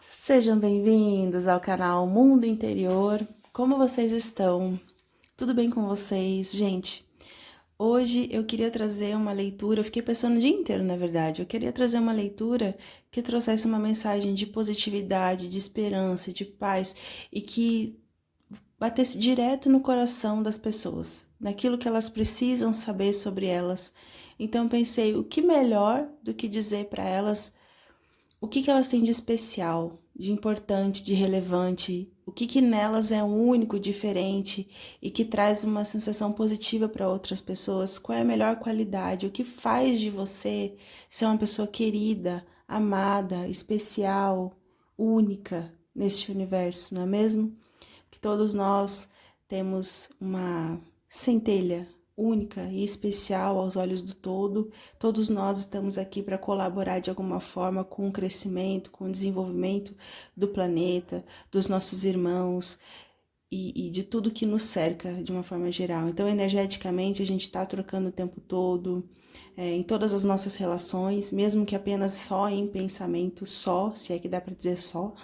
Sejam bem-vindos ao canal Mundo Interior. Como vocês estão? Tudo bem com vocês? Gente, hoje eu queria trazer uma leitura, eu fiquei pensando o dia inteiro, na verdade. Eu queria trazer uma leitura que trouxesse uma mensagem de positividade, de esperança, de paz e que batesse direto no coração das pessoas, naquilo que elas precisam saber sobre elas. Então pensei, o que melhor do que dizer para elas o que elas têm de especial, de importante, de relevante, o que nelas é único, diferente e que traz uma sensação positiva para outras pessoas, qual é a melhor qualidade, o que faz de você ser uma pessoa querida, amada, especial, única neste universo, não é mesmo? Que todos nós temos uma centelha única e especial aos olhos do todo. Todos nós estamos aqui para colaborar de alguma forma com o crescimento, com o desenvolvimento do planeta, dos nossos irmãos e de tudo que nos cerca de uma forma geral. Então, energeticamente, a gente está trocando o tempo todo, em todas as nossas relações, mesmo que apenas só em pensamento, só, se é que dá para dizer só,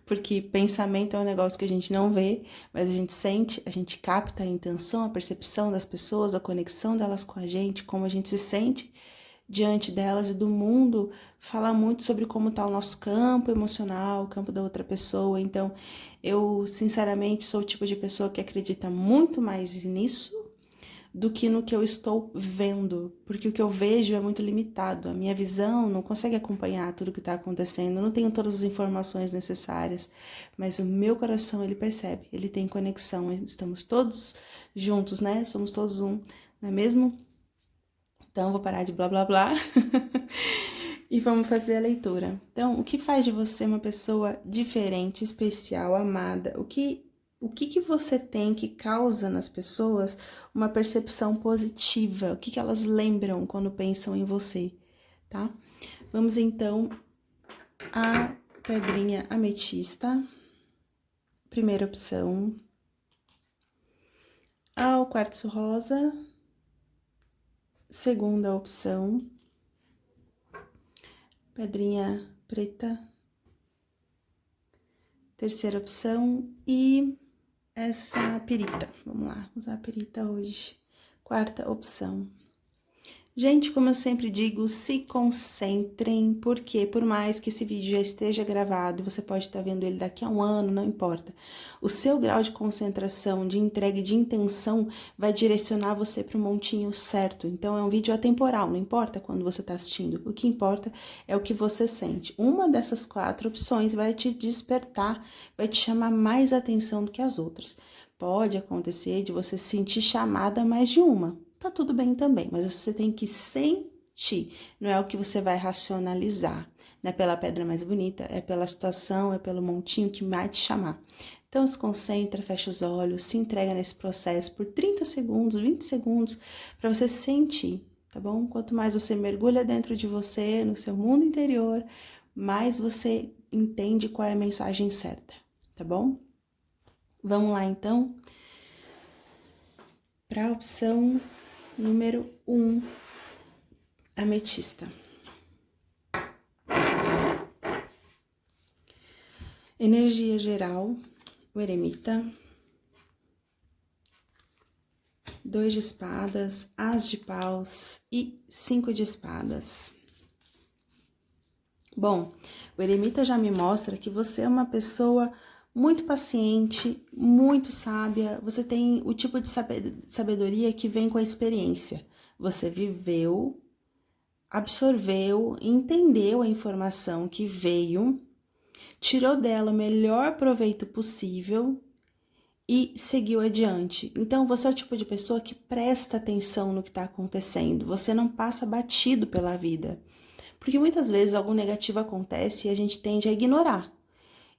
porque pensamento é um negócio que a gente não vê, mas a gente sente, a gente capta a intenção, a percepção das pessoas, a conexão delas com a gente, como a gente se sente diante delas e do mundo, fala muito sobre como está o nosso campo emocional, o campo da outra pessoa. Então, eu sinceramente sou o tipo de pessoa que acredita muito mais nisso do que no que eu estou vendo, porque o que eu vejo é muito limitado, a minha visão não consegue acompanhar tudo que está acontecendo, eu não tenho todas as informações necessárias, mas o meu coração, ele percebe, ele tem conexão, estamos todos juntos, né? Somos todos um, não é mesmo? Então, vou parar de blá blá blá e vamos fazer a leitura. Então, o que faz de você uma pessoa diferente, especial, amada? O que você tem que causa nas pessoas uma percepção positiva? O que elas lembram quando pensam em você, tá? Vamos então à pedrinha ametista, primeira opção, ao quartzo rosa, segunda opção, pedrinha preta, terceira opção e essa perita. Vamos lá, usar a perita hoje. Quarta opção. Gente, como eu sempre digo, se concentrem, porque por mais que esse vídeo já esteja gravado, você pode estar vendo ele daqui a um ano, não importa. O seu grau de concentração, de entrega e de intenção vai direcionar você para o montinho certo. Então, é um vídeo atemporal, não importa quando você está assistindo. O que importa é o que você sente. Uma dessas 4 opções vai te despertar, vai te chamar mais atenção do que as outras. Pode acontecer de você se sentir chamada mais de uma. Tá tudo bem também, mas você tem que sentir, não é o que você vai racionalizar. Não é pela pedra mais bonita, é pela situação, é pelo montinho que vai te chamar. Então se concentra, fecha os olhos, se entrega nesse processo por 30 segundos, 20 segundos, para você sentir, tá bom? Quanto mais você mergulha dentro de você, no seu mundo interior, mais você entende qual é a mensagem certa, tá bom? Vamos lá então para a opção número 1, ametista. Energia geral, o eremita. 2 de espadas, as de paus e 5 de espadas. Bom, o eremita já me mostra que você é uma pessoa muito paciente, muito sábia, você tem o tipo de sabedoria que vem com a experiência. Você viveu, absorveu, entendeu a informação que veio, tirou dela o melhor proveito possível e seguiu adiante. Então, você é o tipo de pessoa que presta atenção no que está acontecendo, você não passa batido pela vida. Porque muitas vezes algo negativo acontece e a gente tende a ignorar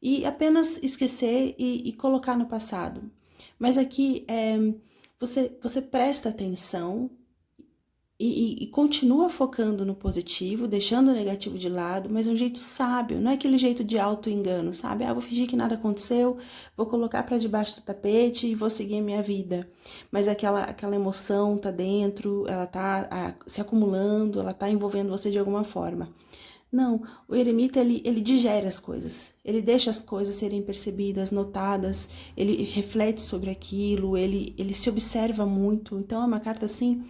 e apenas esquecer e colocar no passado. Mas aqui você presta atenção e continua focando no positivo, deixando o negativo de lado, mas de um jeito sábio, não é aquele jeito de auto-engano, sabe? Ah, vou fingir que nada aconteceu, vou colocar para debaixo do tapete e vou seguir a minha vida. Mas aquela emoção tá dentro, ela tá se acumulando, ela tá envolvendo você de alguma forma. Não, o eremita, ele digere as coisas, ele deixa as coisas serem percebidas, notadas, ele reflete sobre aquilo, ele se observa muito. Então é uma carta, assim,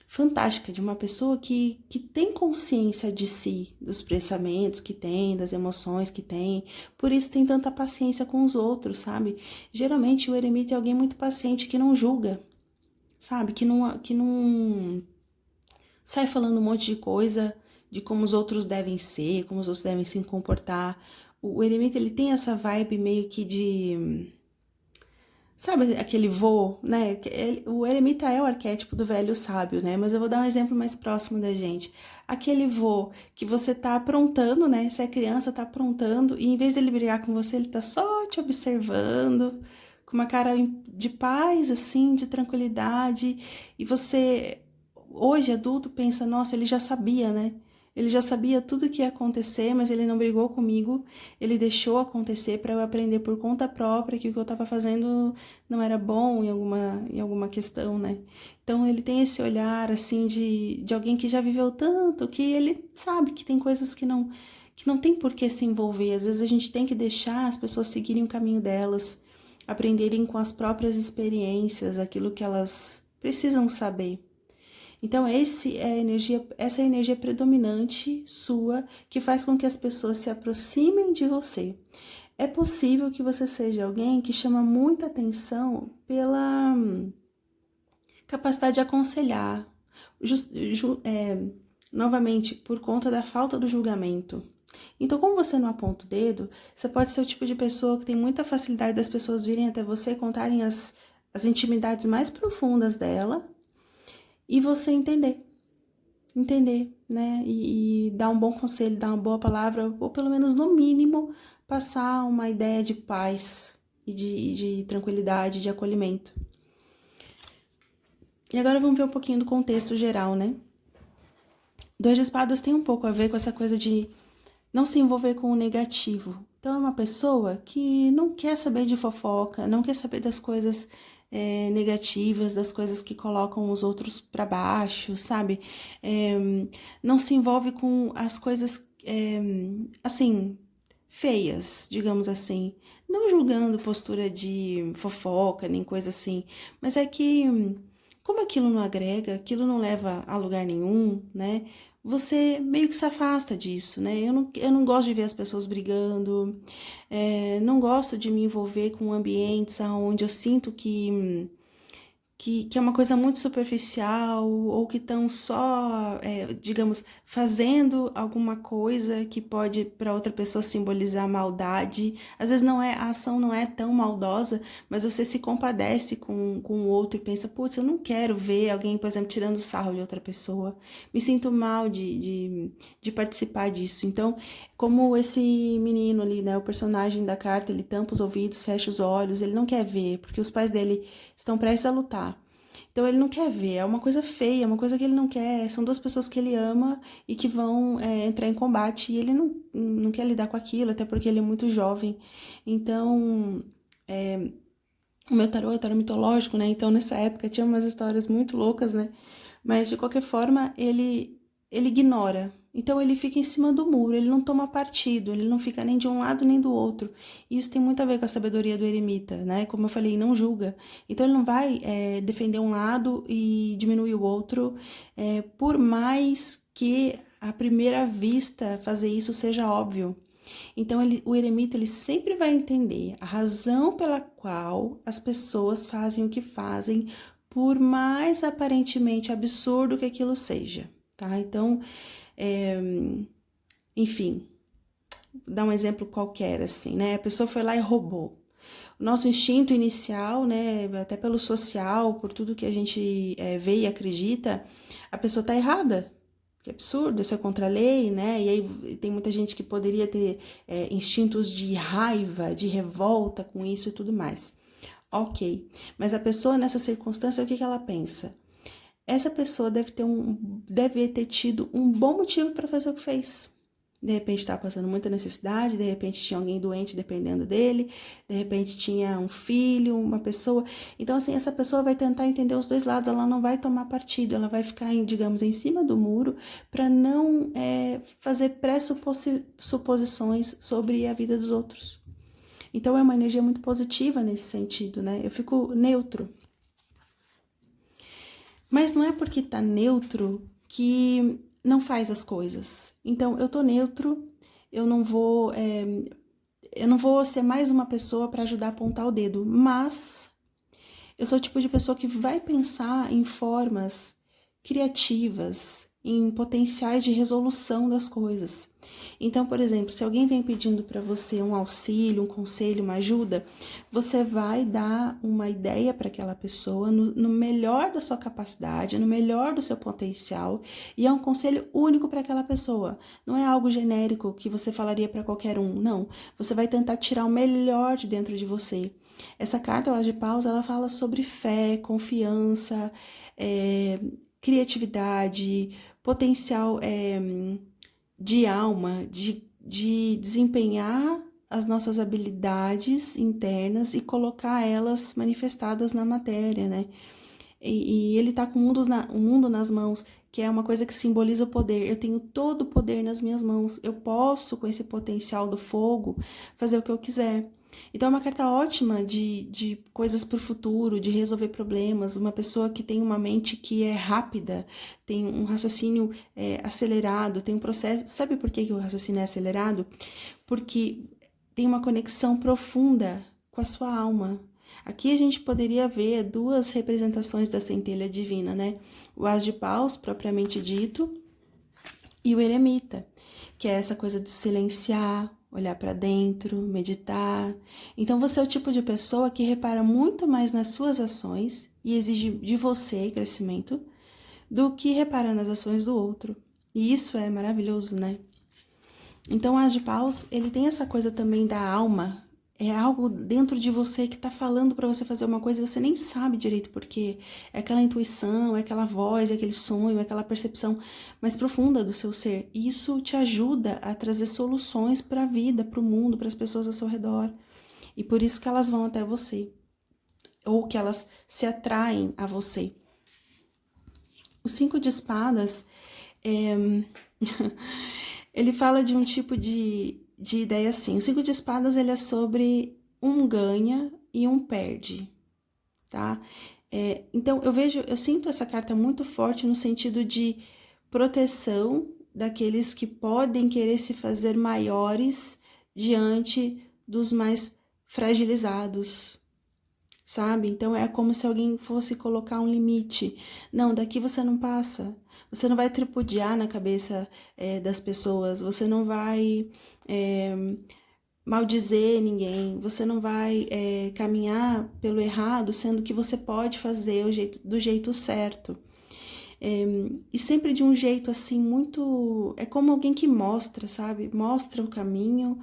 fantástica, de uma pessoa que tem consciência de si, dos pensamentos que tem, das emoções que tem, por isso tem tanta paciência com os outros, sabe? Geralmente o eremita é alguém muito paciente, que não julga, sabe? Que não sai falando um monte de coisa de como os outros devem ser, como os outros devem se comportar. O eremita, ele tem essa vibe meio que de... Sabe aquele vô, né? O eremita é o arquétipo do velho sábio, né? Mas eu vou dar um exemplo mais próximo da gente. Aquele vô que você tá aprontando, né? Se é criança, tá aprontando, e em vez dele brigar com você, ele tá só te observando, com uma cara de paz, assim, de tranquilidade. E você, hoje adulto, pensa, nossa, ele já sabia, né? Ele já sabia tudo o que ia acontecer, mas ele não brigou comigo, ele deixou acontecer para eu aprender por conta própria que o que eu estava fazendo não era bom em alguma questão, né? Então ele tem esse olhar, assim, de alguém que já viveu tanto, que ele sabe que tem coisas que não tem por que se envolver. Às vezes a gente tem que deixar as pessoas seguirem o caminho delas, aprenderem com as próprias experiências, aquilo que elas precisam saber. Então, essa é a energia predominante sua que faz com que as pessoas se aproximem de você. É possível que você seja alguém que chama muita atenção pela capacidade de aconselhar, novamente, por conta da falta do julgamento. Então, como você não aponta o dedo, você pode ser o tipo de pessoa que tem muita facilidade das pessoas virem até você e contarem as intimidades mais profundas dela e você entender, né? E dar um bom conselho, dar uma boa palavra, ou pelo menos, no mínimo, passar uma ideia de paz e de tranquilidade, de acolhimento. E agora vamos ver um pouquinho do contexto geral, né? Dois de espadas tem um pouco a ver com essa coisa de não se envolver com o negativo. Então, é uma pessoa que não quer saber de fofoca, não quer saber das coisas negativas, das coisas que colocam os outros para baixo, sabe? Não se envolve com as coisas, assim, feias, digamos assim. Não julgando postura de fofoca, nem coisa assim, mas é que, como aquilo não agrega, aquilo não leva a lugar nenhum, né? Você meio que se afasta disso, né? Eu não gosto de ver as pessoas brigando, não gosto de me envolver com ambientes onde eu sinto que é uma coisa muito superficial, ou que estão só, digamos, fazendo alguma coisa que pode para outra pessoa simbolizar maldade. Às vezes a ação não é tão maldosa, mas você se compadece com o outro e pensa, putz, eu não quero ver alguém, por exemplo, tirando sarro de outra pessoa. Me sinto mal de participar disso. Então, como esse menino ali, né, o personagem da carta, ele tampa os ouvidos, fecha os olhos, ele não quer ver, porque os pais dele estão prestes a lutar. Então ele não quer ver, é uma coisa feia, é uma coisa que ele não quer, são duas pessoas que ele ama e que vão entrar em combate, e ele não quer lidar com aquilo, até porque ele é muito jovem. Então, o meu tarô é um tarô mitológico, né? Então nessa época tinha umas histórias muito loucas, né? Mas de qualquer forma, ele ignora. Então ele fica em cima do muro, ele não toma partido, ele não fica nem de um lado nem do outro. E isso tem muito a ver com a sabedoria do eremita, né? Como eu falei, não julga. Então ele não vai defender um lado e diminuir o outro, por mais que à primeira vista fazer isso seja óbvio. Então, o eremita, ele sempre vai entender a razão pela qual as pessoas fazem o que fazem, por mais aparentemente absurdo que aquilo seja, tá? Então, enfim, vou dar um exemplo qualquer, assim, né? A pessoa foi lá e roubou. O nosso instinto inicial, né, até pelo social, por tudo que a gente vê e acredita, a pessoa tá errada. Que absurdo, isso é contra a lei, né? E aí tem muita gente que poderia ter instintos de raiva, de revolta com isso e tudo mais. Ok, mas a pessoa nessa circunstância, o que ela pensa? Essa pessoa deve ter tido um bom motivo para fazer o que fez. de repente estava passando muita necessidade, de repente tinha alguém doente dependendo dele, de repente tinha um filho, uma pessoa. Então, assim, essa pessoa vai tentar entender os dois lados, ela não vai tomar partido, ela vai ficar, digamos, em cima do muro para não fazer pressuposições sobre a vida dos outros. Então, é uma energia muito positiva nesse sentido, né? Eu fico neutro. Mas não é porque tá neutro que não faz as coisas. Então, eu tô neutro, eu não vou ser mais uma pessoa para ajudar a apontar o dedo, mas eu sou o tipo de pessoa que vai pensar em formas criativas, em potenciais de resolução das coisas. Então, por exemplo, se alguém vem pedindo para você um auxílio, um conselho, uma ajuda, você vai dar uma ideia para aquela pessoa no melhor da sua capacidade, no melhor do seu potencial, e é um conselho único para aquela pessoa. Não é algo genérico que você falaria para qualquer um, não. Você vai tentar tirar o melhor de dentro de você. Essa carta, o As de Paus, ela fala sobre fé, confiança, criatividade, potencial de alma, de desempenhar as nossas habilidades internas e colocar elas manifestadas na matéria, né? E ele tá com o mundo nas mãos, que é uma coisa que simboliza o poder. Eu tenho todo o poder nas minhas mãos. Eu posso, com esse potencial do fogo, fazer o que eu quiser. Então é uma carta ótima de coisas para o futuro, de resolver problemas. Uma pessoa que tem uma mente que é rápida, tem um raciocínio acelerado, tem um processo... Sabe por que o raciocínio é acelerado? Porque tem uma conexão profunda com a sua alma. Aqui a gente poderia ver duas representações da centelha divina, né? O As de Paus, propriamente dito, e o Eremita, que é essa coisa de silenciar, olhar para dentro, meditar. Então você é o tipo de pessoa que repara muito mais nas suas ações e exige de você crescimento do que repara nas ações do outro. E isso é maravilhoso, né? Então o As de Paus, ele tem essa coisa também da alma. É algo dentro de você que tá falando para você fazer uma coisa e você nem sabe direito por quê. É aquela intuição, é aquela voz, é aquele sonho, é aquela percepção mais profunda do seu ser. E isso te ajuda a trazer soluções para a vida, para o mundo, para as pessoas ao seu redor. E por isso que elas vão até você. Ou que elas se atraem a você. O 5 de espadas, ele fala de um tipo de ideia assim. O 5 de espadas, ele é sobre um ganha e um perde, tá? Então, eu sinto essa carta muito forte no sentido de proteção daqueles que podem querer se fazer maiores diante dos mais fragilizados, sabe? Então, é como se alguém fosse colocar um limite. Não, daqui você não passa. Você não vai tripudiar na cabeça das pessoas, você não vai maldizer ninguém, você não vai caminhar pelo errado, sendo que você pode fazer do jeito certo. E sempre de um jeito assim muito... É como alguém que mostra, sabe? Mostra o caminho,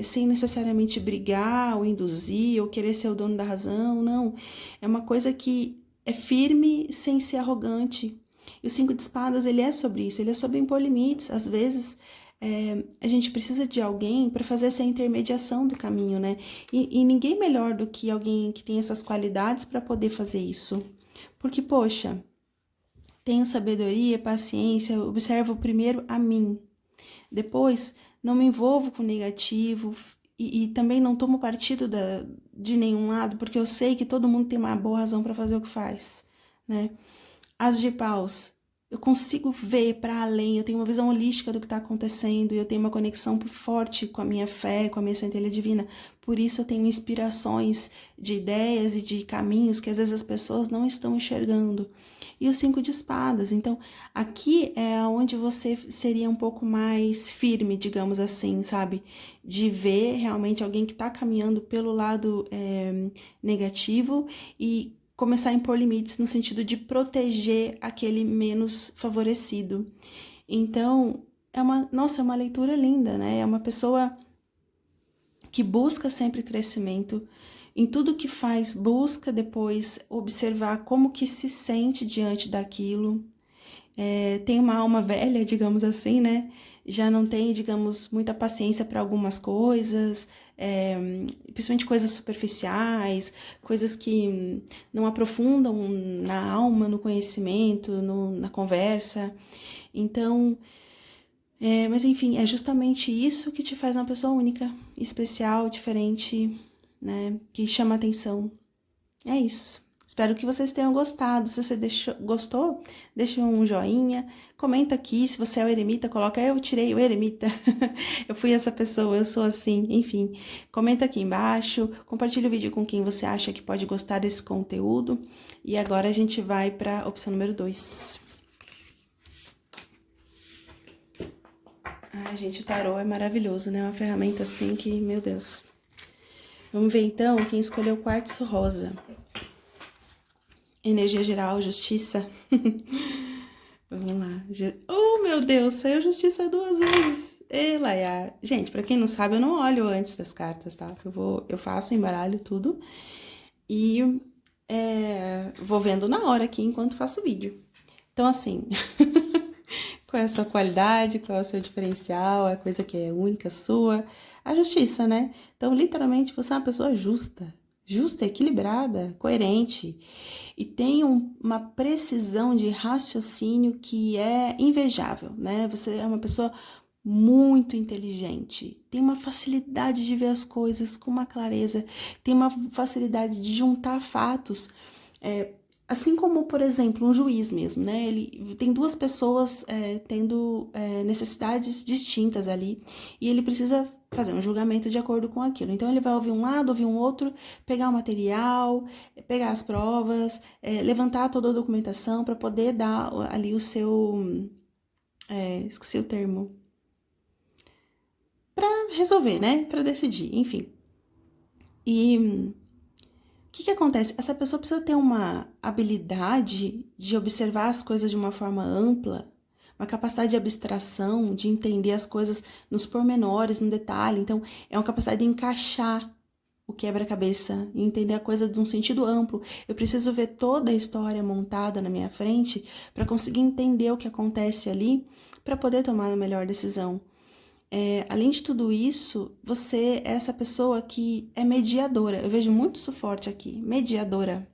sem necessariamente brigar ou induzir ou querer ser o dono da razão, não. É uma coisa que é firme sem ser arrogante. E o 5 de espadas, ele é sobre isso, ele é sobre impor limites. Às vezes, a gente precisa de alguém para fazer essa intermediação do caminho, né? E ninguém melhor do que alguém que tem essas qualidades para poder fazer isso. Porque, poxa, tenho sabedoria, paciência, observo primeiro a mim. Depois, não me envolvo com negativo e também não tomo partido de nenhum lado, porque eu sei que todo mundo tem uma boa razão para fazer o que faz, né? As de Paus, eu consigo ver para além, eu tenho uma visão holística do que está acontecendo, e eu tenho uma conexão forte com a minha fé, com a minha centelha divina. Por isso eu tenho inspirações de ideias e de caminhos que às vezes as pessoas não estão enxergando. E o 5 de espadas, então aqui é onde você seria um pouco mais firme, digamos assim, sabe? De ver realmente alguém que está caminhando pelo lado negativo e começar a impor limites no sentido de proteger aquele menos favorecido. Então, é uma leitura linda, né? É uma pessoa que busca sempre crescimento, em tudo que faz, busca depois observar como que se sente diante daquilo. Tem uma alma velha, digamos assim, né? já não tem, digamos, muita paciência para algumas coisas, principalmente coisas superficiais, coisas que não aprofundam na alma, no conhecimento, na conversa. Então, mas enfim, é justamente isso que te faz uma pessoa única, especial, diferente, né? Que chama atenção. É isso. Espero que vocês tenham gostado. Se você gostou, deixa um joinha. Comenta aqui. Se você é o eremita, coloca eu tirei o eremita. Eu fui essa pessoa, eu sou assim. Enfim, comenta aqui embaixo. Compartilha o vídeo com quem você acha que pode gostar desse conteúdo. E agora a gente vai para a opção número 2. Ai, gente, o tarô é maravilhoso, né? Uma ferramenta assim que, meu Deus. Vamos ver então quem escolheu o quartzo rosa. Energia geral, justiça. Vamos lá. Oh, meu Deus, saiu justiça 2 vezes. Laia. Gente, pra quem não sabe, eu não olho antes das cartas, tá? Eu faço, embaralho tudo. E vou vendo na hora aqui enquanto faço o vídeo. Então, assim, qual é a sua qualidade, qual é o seu diferencial, a coisa que é única sua? A justiça, né? Então, literalmente, você é uma pessoa justa. Justa, equilibrada, coerente. E tem uma precisão de raciocínio que é invejável, né? Você é uma pessoa muito inteligente, tem uma facilidade de ver as coisas com uma clareza, tem uma facilidade de juntar fatos, assim como, por exemplo, um juiz mesmo, né? Ele tem duas pessoas tendo necessidades distintas ali, e ele precisa fazer um julgamento de acordo com aquilo. Então, ele vai ouvir um lado, ouvir um outro, pegar o material, pegar as provas, levantar toda a documentação para poder dar ali o seu... esqueci o termo. Para resolver, né? Para decidir, enfim. E o que acontece? Essa pessoa precisa ter uma habilidade de observar as coisas de uma forma ampla, uma capacidade de abstração, de entender as coisas nos pormenores, no detalhe. Então, é uma capacidade de encaixar o quebra-cabeça e entender a coisa de um sentido amplo. Eu preciso ver toda a história montada na minha frente para conseguir entender o que acontece ali, para poder tomar a melhor decisão. Além de tudo isso, você é essa pessoa que é mediadora. Eu vejo muito isso forte aqui, mediadora.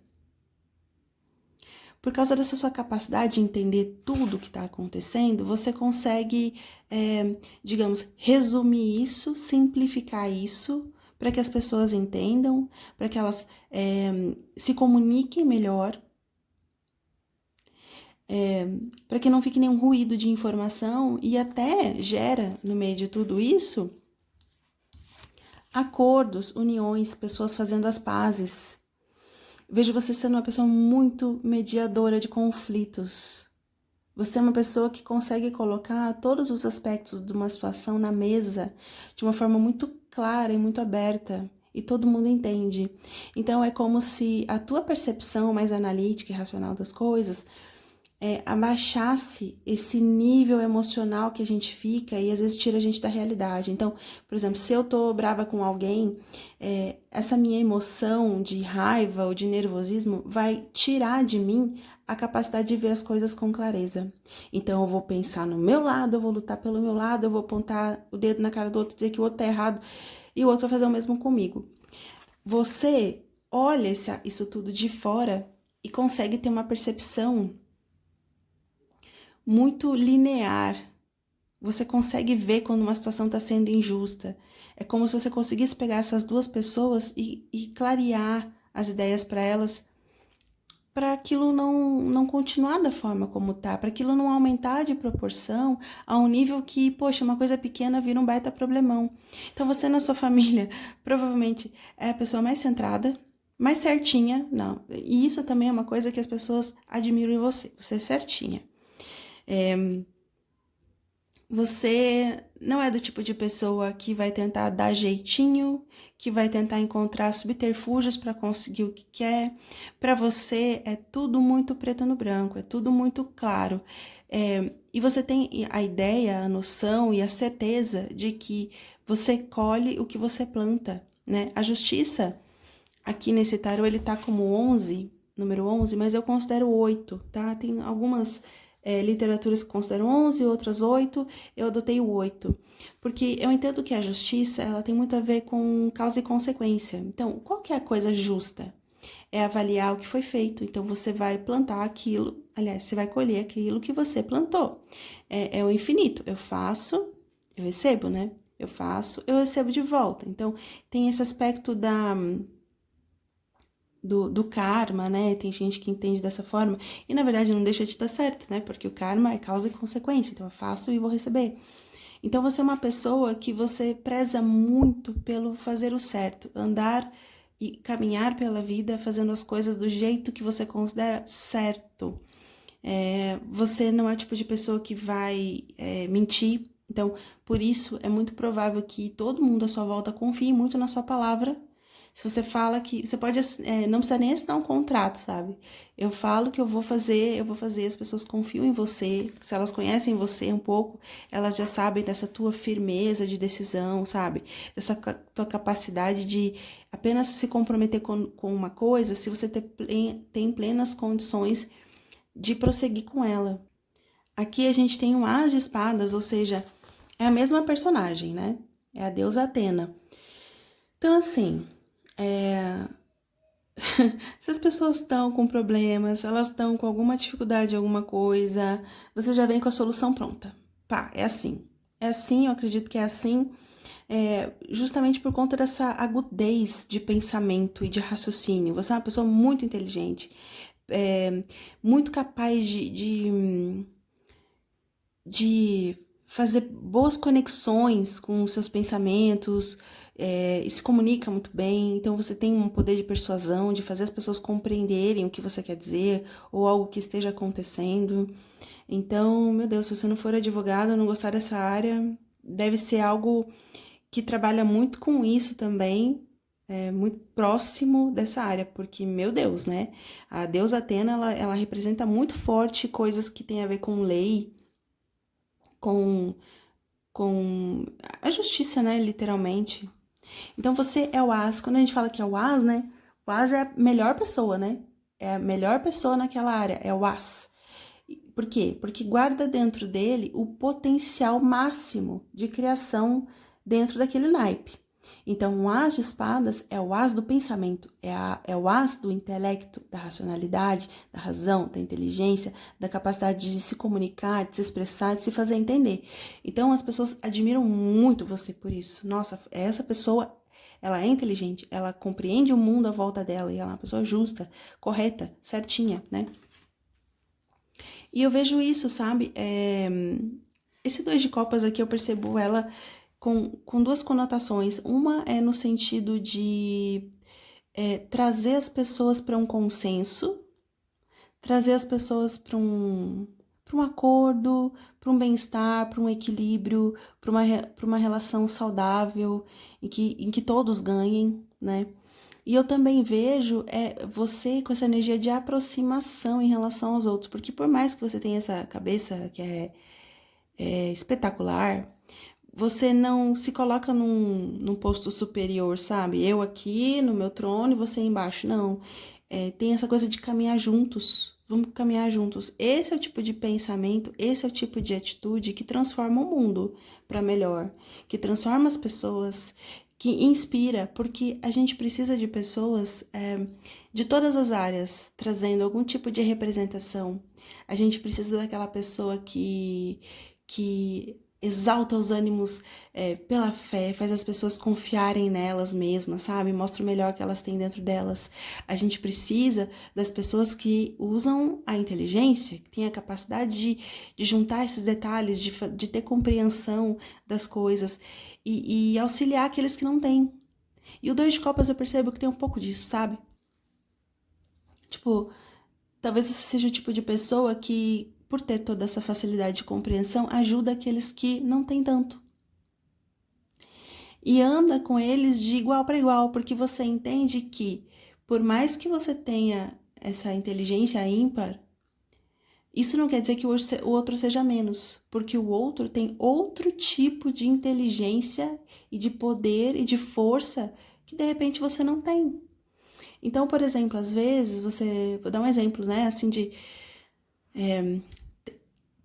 Por causa dessa sua capacidade de entender tudo o que está acontecendo, você consegue, digamos, resumir isso, simplificar isso, para que as pessoas entendam, para que elas se comuniquem melhor, para que não fique nenhum ruído de informação e até gera, no meio de tudo isso, acordos, uniões, pessoas fazendo as pazes. Vejo você sendo uma pessoa muito mediadora de conflitos. Você é uma pessoa que consegue colocar todos os aspectos de uma situação na mesa de uma forma muito clara e muito aberta. E todo mundo entende. Então, é como se a tua percepção mais analítica e racional das coisas abaixasse esse nível emocional que a gente fica e às vezes tira a gente da realidade. Então, por exemplo, se eu tô brava com alguém, essa minha emoção de raiva ou de nervosismo vai tirar de mim a capacidade de ver as coisas com clareza. Então, eu vou pensar no meu lado, eu vou lutar pelo meu lado, eu vou apontar o dedo na cara do outro, dizer que o outro tá errado e o outro vai fazer o mesmo comigo. Você olha isso tudo de fora e consegue ter uma percepção muito linear. Você consegue ver quando uma situação está sendo injusta. É como se você conseguisse pegar essas duas pessoas e clarear as ideias para elas, para aquilo não continuar da forma como tá, para aquilo não aumentar de proporção a um nível que, poxa, uma coisa pequena vira um baita problemão. Então você na sua família provavelmente é a pessoa mais centrada, mais certinha, não. E isso também é uma coisa que as pessoas admiram em você. Você é certinha. Você não é do tipo de pessoa que vai tentar dar jeitinho, que vai tentar encontrar subterfúgios para conseguir o que quer. Para você é tudo muito preto no branco, é tudo muito claro. E você tem a ideia, a noção e a certeza de que você colhe o que você planta, né? A justiça, aqui nesse tarô, ele tá como 11, número 11, mas eu considero 8, tá? Tem algumas literaturas que consideram 11, outras 8, eu adotei o 8. Porque eu entendo que a justiça, ela tem muito a ver com causa e consequência. Então, qual que é a coisa justa? É avaliar o que foi feito. Então, você vai plantar aquilo, aliás, você vai colher aquilo que você plantou. É o infinito. Eu faço, eu recebo, né? Eu faço, eu recebo de volta. Então, tem esse aspecto do karma, né? Tem gente que entende dessa forma. E, na verdade, não deixa de estar certo, né? Porque o karma é causa e consequência. Então, eu faço e vou receber. Então, você é uma pessoa que você preza muito pelo fazer o certo. Andar e caminhar pela vida fazendo as coisas do jeito que você considera certo. Você não é o tipo de pessoa que vai mentir. Então, por isso, é muito provável que todo mundo à sua volta confie muito na sua palavra. Se você fala que... Você pode... não precisa nem assinar um contrato, sabe? Eu falo que eu vou fazer, as pessoas confiam em você. Se elas conhecem você um pouco, elas já sabem dessa tua firmeza de decisão, sabe? Dessa tua capacidade de apenas se comprometer com uma coisa se você tem plenas condições de prosseguir com ela. Aqui a gente tem o As de Espadas, ou seja, é a mesma personagem, né? É a deusa Atena. Então, assim, se as pessoas estão com problemas, elas estão com alguma dificuldade, alguma coisa, você já vem com a solução pronta. Pá, é assim. É assim, eu acredito que é assim, justamente por conta dessa agudez de pensamento e de raciocínio. Você é uma pessoa muito inteligente, muito capaz de fazer boas conexões com os seus pensamentos, e se comunica muito bem. Então você tem um poder de persuasão, de fazer as pessoas compreenderem o que você quer dizer ou algo que esteja acontecendo. Então, meu Deus, se você não for advogado, não gostar dessa área, deve ser algo que trabalha muito com isso também, muito próximo dessa área, porque, meu Deus, né? A deusa Atena, ela representa muito forte coisas que tem a ver com lei, com, com a justiça, né? Literalmente. Então, você é o As. Quando a gente fala que é o As, né? O As é a melhor pessoa, né? É a melhor pessoa naquela área, é o As. Por quê? Porque guarda dentro dele o potencial máximo de criação dentro daquele naipe. Então, um as de espadas é o as do pensamento, é o as do intelecto, da racionalidade, da razão, da inteligência, da capacidade de se comunicar, de se expressar, de se fazer entender. Então, as pessoas admiram muito você por isso. Nossa, essa pessoa, ela é inteligente, ela compreende o mundo à volta dela e ela é uma pessoa justa, correta, certinha, né? E eu vejo isso, sabe? Esse 2 de copas aqui eu percebo ela com duas conotações. Uma é no sentido de trazer as pessoas para um consenso, trazer as pessoas para um acordo, para um bem-estar, para um equilíbrio, para uma relação saudável, em que todos ganhem, né? E eu também vejo você com essa energia de aproximação em relação aos outros, porque por mais que você tenha essa cabeça que é espetacular, você não se coloca num posto superior, sabe? Eu aqui no meu trono e você embaixo, não. Tem essa coisa de caminhar juntos, vamos caminhar juntos. Esse é o tipo de pensamento, esse é o tipo de atitude que transforma o mundo para melhor, que transforma as pessoas, que inspira, porque a gente precisa de pessoas de todas as áreas, trazendo algum tipo de representação. A gente precisa daquela pessoa que exalta os ânimos pela fé, faz as pessoas confiarem nelas mesmas, sabe? Mostra o melhor que elas têm dentro delas. A gente precisa das pessoas que usam a inteligência, que têm a capacidade de juntar esses detalhes, de ter compreensão das coisas e auxiliar aqueles que não têm. E o 2 de copas eu percebo que tem um pouco disso, sabe? Tipo, talvez você seja o tipo de pessoa que, por ter toda essa facilidade de compreensão, ajuda aqueles que não têm tanto. E anda com eles de igual para igual, porque você entende que, por mais que você tenha essa inteligência ímpar, isso não quer dizer que o outro seja menos, porque o outro tem outro tipo de inteligência e de poder e de força que de repente você não tem. Então, por exemplo, às vezes vou dar um exemplo, né, assim de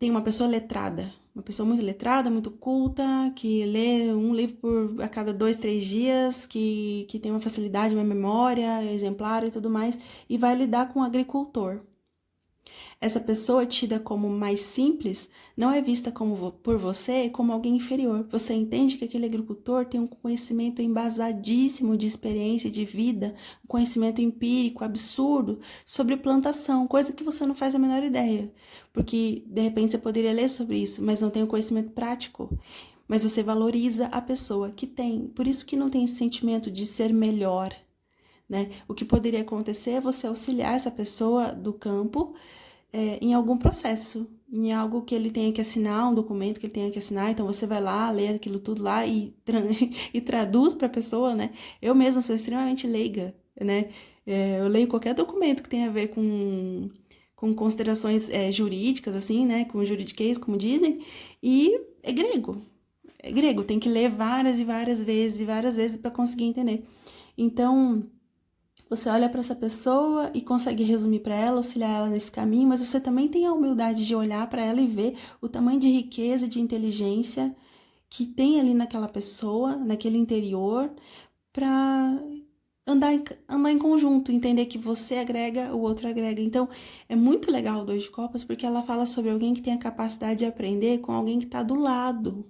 tem uma pessoa letrada, uma pessoa muito letrada, muito culta, que lê um livro a cada 2, 3 dias, que tem uma facilidade, uma memória exemplar e tudo mais, e vai lidar com o agricultor. Essa pessoa tida como mais simples não é vista por você como alguém inferior. Você entende que aquele agricultor tem um conhecimento embasadíssimo de experiência de vida, um conhecimento empírico absurdo sobre plantação, coisa que você não faz a menor ideia. Porque, de repente, você poderia ler sobre isso, mas não tem o conhecimento prático. Mas você valoriza a pessoa que tem. Por isso que não tem esse sentimento de ser melhor, né? O que poderia acontecer é você auxiliar essa pessoa do campo em algum processo, em algo que ele tenha que assinar, um documento que ele tenha que assinar, então você vai lá, lê aquilo tudo lá e, e traduz para a pessoa, né? Eu mesma sou extremamente leiga, né? Eu leio qualquer documento que tenha a ver com considerações jurídicas, assim, né? Com juridiquês, como dizem, e é grego. É grego, tem que ler várias e várias vezes para conseguir entender. Então, você olha para essa pessoa e consegue resumir para ela, auxiliar ela nesse caminho, mas você também tem a humildade de olhar para ela e ver o tamanho de riqueza e de inteligência que tem ali naquela pessoa, naquele interior, para andar em conjunto, entender que você agrega, o outro agrega. Então, é muito legal o Dois de Copas, porque ela fala sobre alguém que tem a capacidade de aprender com alguém que está do lado.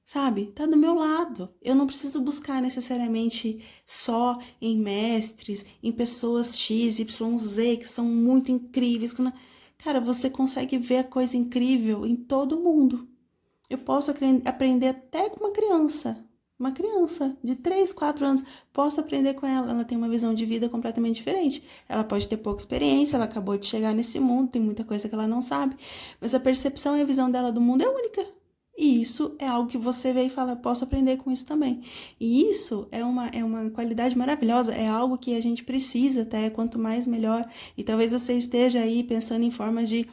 Sabe? Tá do meu lado. Eu não preciso buscar necessariamente só em mestres, em pessoas X, Y, Z, que são muito incríveis. Cara, você consegue ver a coisa incrível em todo mundo. Eu posso aprender até com uma criança. Uma criança de 3, 4 anos. Posso aprender com ela. Ela tem uma visão de vida completamente diferente. Ela pode ter pouca experiência, ela acabou de chegar nesse mundo, tem muita coisa que ela não sabe. Mas a percepção e a visão dela do mundo é única. E isso é algo que você vê e fala, posso aprender com isso também. E isso é uma qualidade maravilhosa, é algo que a gente precisa até, quanto mais melhor. E talvez você esteja aí pensando em formas de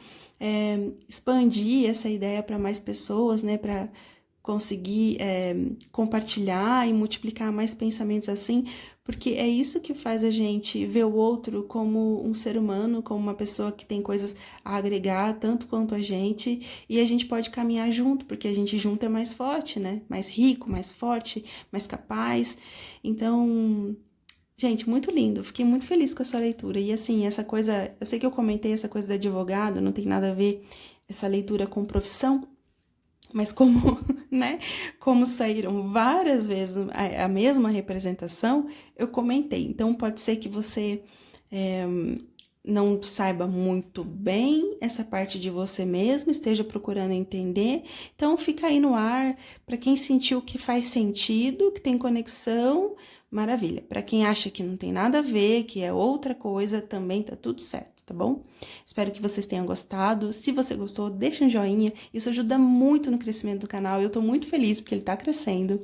expandir essa ideia para mais pessoas, né, para conseguir compartilhar e multiplicar mais pensamentos assim, porque é isso que faz a gente ver o outro como um ser humano, como uma pessoa que tem coisas a agregar, tanto quanto a gente, e a gente pode caminhar junto, porque a gente junto é mais forte, né? Mais rico, mais forte, mais capaz. Então, gente, muito lindo. Fiquei muito feliz com essa leitura. E assim, essa coisa, eu sei que eu comentei essa coisa do advogado, não tem nada a ver essa leitura com profissão, mas como, né, como saíram várias vezes a mesma representação, eu comentei. Então, pode ser que você não saiba muito bem essa parte de você mesmo, esteja procurando entender. Então, fica aí no ar. Para quem sentiu que faz sentido, que tem conexão, maravilha. Para quem acha que não tem nada a ver, que é outra coisa, também tá tudo certo. Tá bom? Espero que vocês tenham gostado. Se você gostou, deixa um joinha. Isso ajuda muito no crescimento do canal. Eu tô muito feliz porque ele tá crescendo.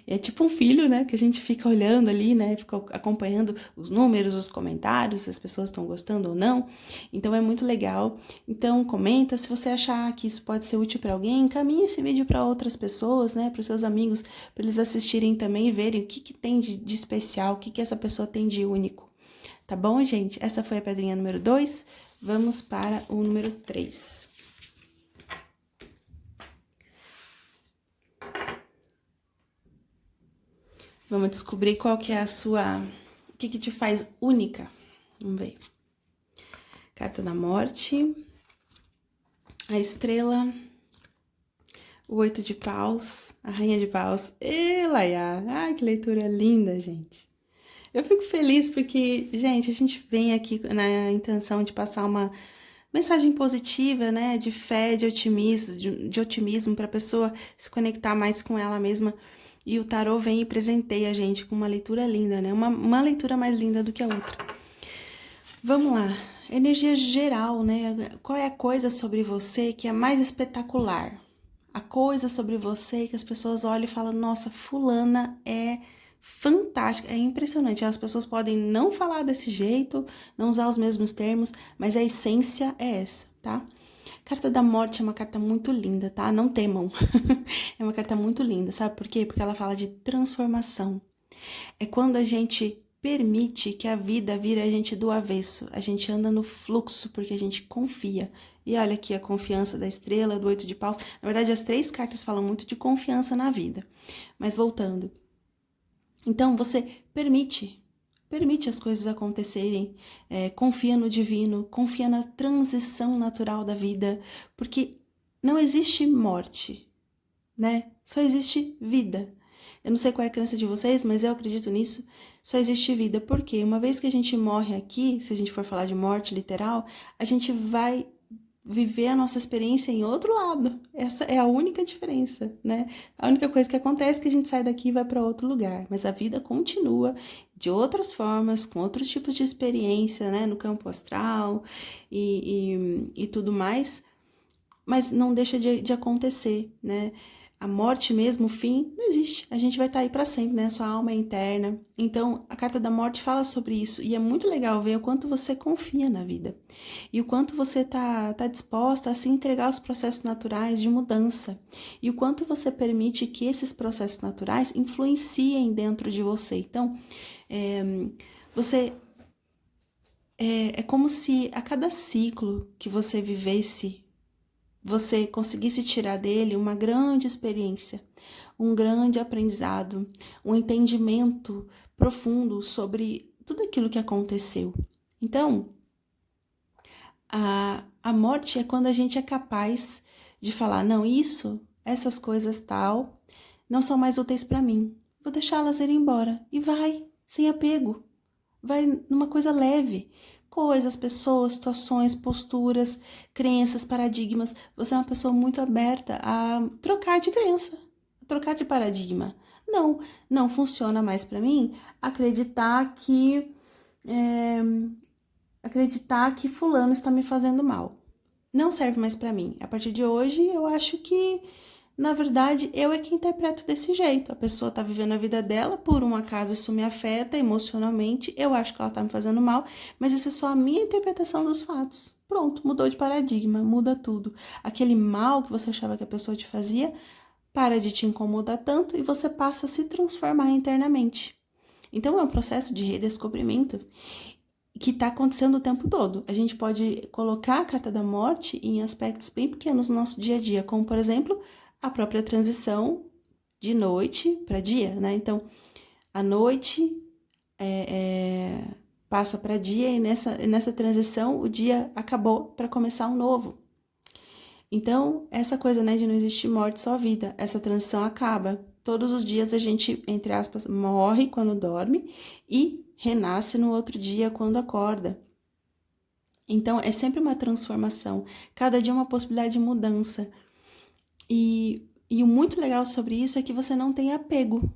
É tipo um filho, né? Que a gente fica olhando ali, né? Fica acompanhando os números, os comentários, se as pessoas estão gostando ou não. Então é muito legal. Então comenta. Se você achar que isso pode ser útil para alguém, encaminhe esse vídeo para outras pessoas, né? Para os seus amigos, para eles assistirem também e verem o que tem de especial, o que essa pessoa tem de único. Tá bom, gente? Essa foi a pedrinha número 2. Vamos para o número 3. Vamos descobrir qual que é a sua... O que te faz única. Vamos ver. Carta da Morte. A Estrela. O 8 de Paus. A Rainha de Paus. E Laia. Ai, que leitura linda, gente. Eu fico feliz porque, gente, a gente vem aqui na intenção de passar uma mensagem positiva, né? De fé, de otimismo para a pessoa se conectar mais com ela mesma. E o tarô vem e presenteia a gente com uma leitura linda, né? Uma leitura mais linda do que a outra. Vamos lá. Energia geral, né? Qual é a coisa sobre você que é mais espetacular? A coisa sobre você que as pessoas olham e falam, nossa, fulana é fantástica, é impressionante. As pessoas podem não falar desse jeito, não usar os mesmos termos, mas a essência é essa, tá? Carta da Morte é uma carta muito linda, tá? Não temam. É uma carta muito linda, sabe por quê? Porque ela fala de transformação. É quando a gente permite que a vida vire a gente do avesso. A gente anda no fluxo porque a gente confia. E olha aqui a confiança da estrela, do 8 de paus. Na verdade, as 3 cartas falam muito de confiança na vida. Mas voltando. Então, você permite as coisas acontecerem. Confia no divino, confia na transição natural da vida. Porque não existe morte, né? Só existe vida. Eu não sei qual é a crença de vocês, mas eu acredito nisso. Só existe vida. Por quê? Uma vez que a gente morre aqui, se a gente for falar de morte literal, a gente vai viver a nossa experiência em outro lado. Essa é a única diferença, né? A única coisa que acontece é que a gente sai daqui e vai para outro lugar. Mas a vida continua de outras formas, com outros tipos de experiência, né? No campo astral e tudo mais. Mas não deixa de acontecer, né? A morte mesmo, o fim, não existe. A gente vai estar aí para sempre, né? Sua alma é interna. Então, a carta da morte fala sobre isso. E é muito legal ver o quanto você confia na vida. E o quanto você tá disposta a se entregar aos processos naturais de mudança. E o quanto você permite que esses processos naturais influenciem dentro de você. Então, você... É como se a cada ciclo que você vivesse, você conseguisse tirar dele uma grande experiência, um grande aprendizado, um entendimento profundo sobre tudo aquilo que aconteceu. Então, a morte é quando a gente é capaz de falar, não, essas coisas tal, não são mais úteis para mim. Vou deixá-las ir embora. E vai, sem apego. Vai numa coisa leve. Coisas, pessoas, situações, posturas, crenças, paradigmas. Você é uma pessoa muito aberta a trocar de crença, a trocar de paradigma. Não funciona mais para mim acreditar que fulano está me fazendo mal. Não serve mais para mim. A partir de hoje, eu acho que, na verdade, eu é que interpreto desse jeito. A pessoa tá vivendo a vida dela, por um acaso isso me afeta emocionalmente, eu acho que ela tá me fazendo mal, mas isso é só a minha interpretação dos fatos. Pronto, mudou de paradigma, muda tudo. Aquele mal que você achava que a pessoa te fazia, para de te incomodar tanto e você passa a se transformar internamente. Então é um processo de redescobrimento que está acontecendo o tempo todo. A gente pode colocar a carta da morte em aspectos bem pequenos no nosso dia a dia, como, por exemplo, a própria transição de noite para dia, né? Então, a noite passa para dia e nessa transição o dia acabou para começar um novo. Então, essa coisa, né, de não existir morte, só vida, essa transição acaba. Todos os dias a gente, entre aspas, morre quando dorme e renasce no outro dia quando acorda. Então, é sempre uma transformação. Cada dia é uma possibilidade de mudança. E o muito legal sobre isso é que você não tem apego.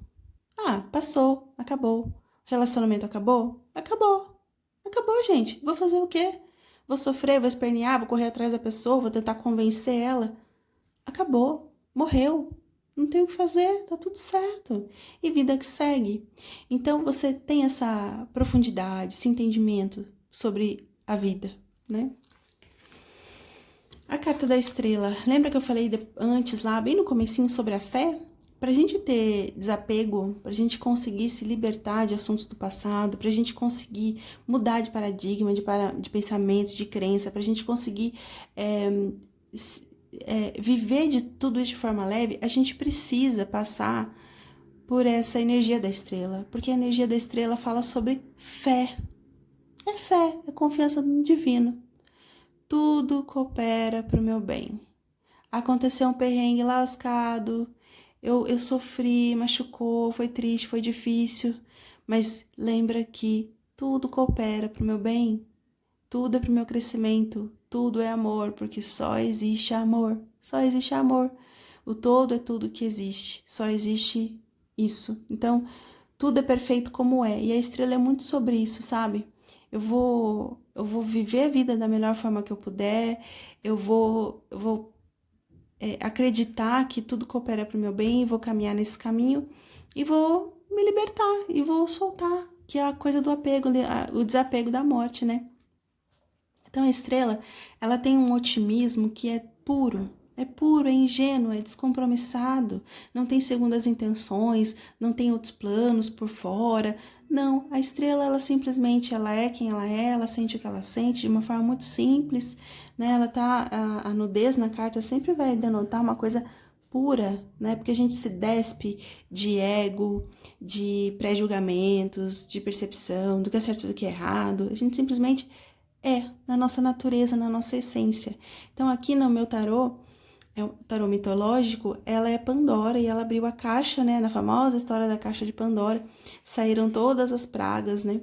Ah, passou, acabou. Relacionamento acabou? Acabou. Acabou, gente. Vou fazer o quê? Vou sofrer, vou espernear, vou correr atrás da pessoa, vou tentar convencer ela. Acabou. Morreu. Não tem o que fazer, tá tudo certo. E vida que segue. Então, você tem essa profundidade, esse entendimento sobre a vida, né? A carta da estrela. Lembra que eu falei antes lá, bem no comecinho, sobre a fé? Pra gente ter desapego, pra gente conseguir se libertar de assuntos do passado, pra gente conseguir mudar de paradigma, de pensamento, de crença, pra gente conseguir viver de tudo isso de forma leve, a gente precisa passar por essa energia da estrela, porque a energia da estrela fala sobre fé. É fé, é confiança no divino. Tudo coopera para o meu bem. Aconteceu um perrengue lascado, eu sofri, machucou, foi triste, foi difícil, mas lembra que tudo coopera para o meu bem, tudo é para o meu crescimento, tudo é amor, porque só existe amor, só existe amor. O todo é tudo que existe, só existe isso. Então, tudo é perfeito como é, e a estrela é muito sobre isso, sabe? Eu vou viver a vida da melhor forma que eu puder, eu vou acreditar que tudo coopera para o meu bem, vou caminhar nesse caminho e vou me libertar e vou soltar, que é a coisa do apego, o desapego da morte, né? Então a estrela, ela tem um otimismo que é puro, É puro, é ingênuo, é descompromissado, não tem segundas intenções, não tem outros planos por fora. Não, a estrela, ela simplesmente, ela é quem ela sente o que ela sente de uma forma muito simples, né? Ela tá, a nudez na carta sempre vai denotar uma coisa pura, né? Porque a gente se despe de ego, de pré-julgamentos, de percepção, do que é certo e do que é errado. A gente simplesmente na nossa natureza, na nossa essência. Então aqui no meu tarô, é um tarô mitológico, ela é Pandora e ela abriu a caixa, né? Na famosa história da caixa de Pandora, saíram todas as pragas, né?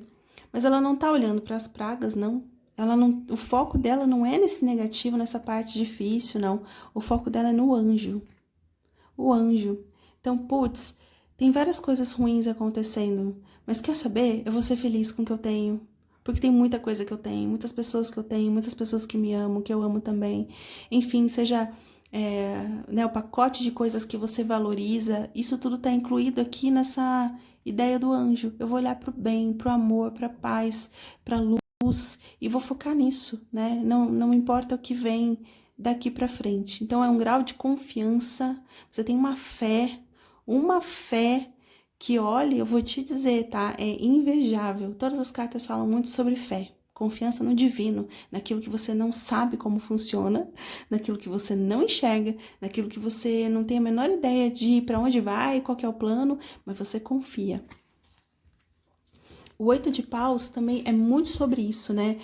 Mas ela não tá olhando para as pragas, não. Ela não, o foco dela não é nesse negativo, nessa parte difícil, não. O foco dela é no anjo. O anjo. Então, putz, tem várias coisas ruins acontecendo, mas quer saber? Eu vou ser feliz com o que eu tenho. Porque tem muita coisa que eu tenho, muitas pessoas que eu tenho, muitas pessoas que me amam, que eu amo também. Enfim, seja né, o pacote de coisas que você valoriza, isso tudo está incluído aqui nessa ideia do anjo. Eu vou olhar para o bem, para o amor, para a paz, para a luz e vou focar nisso, né? Não importa o que vem daqui para frente. Então é um grau de confiança, você tem uma fé que, olha, eu vou te dizer, tá? É invejável. Todas as cartas falam muito sobre fé. Confiança no divino, naquilo que você não sabe como funciona, naquilo que você não enxerga, naquilo que você não tem a menor ideia de para onde vai, qual que é o plano, mas você confia. O 8 de paus também é muito sobre isso, né?